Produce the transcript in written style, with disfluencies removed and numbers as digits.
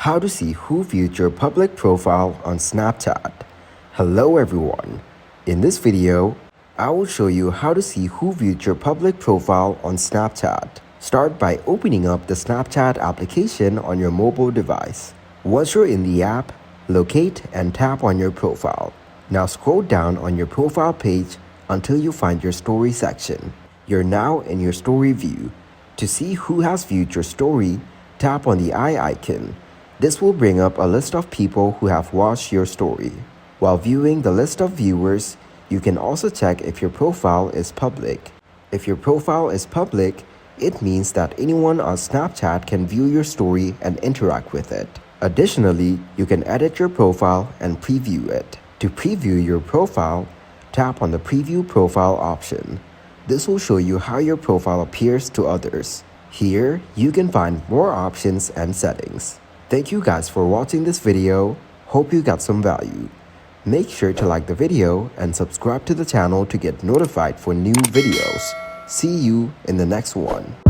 How to see who viewed your public profile on Snapchat. Hello everyone. In this video, I will show you how to see who viewed your public profile on Snapchat. Start by opening up the Snapchat application on your mobile device. Once you're in the app, locate and tap on your profile. Now scroll down on your profile page until you find your story section. You're now in your story view. To see who has viewed your story, tap on the eye icon. This will bring up a list of people who have watched your story. While viewing the list of viewers, you can also check if your profile is public. If your profile is public, it means that anyone on Snapchat can view your story and interact with it. Additionally, you can edit your profile and preview it. To preview your profile, tap on the Preview Profile option. This will show you how your profile appears to others. Here, you can find more options and settings. Thank you guys for watching this video. Hope you got some value. Make sure to like the video and subscribe to the channel to get notified for new videos. See you in the next one.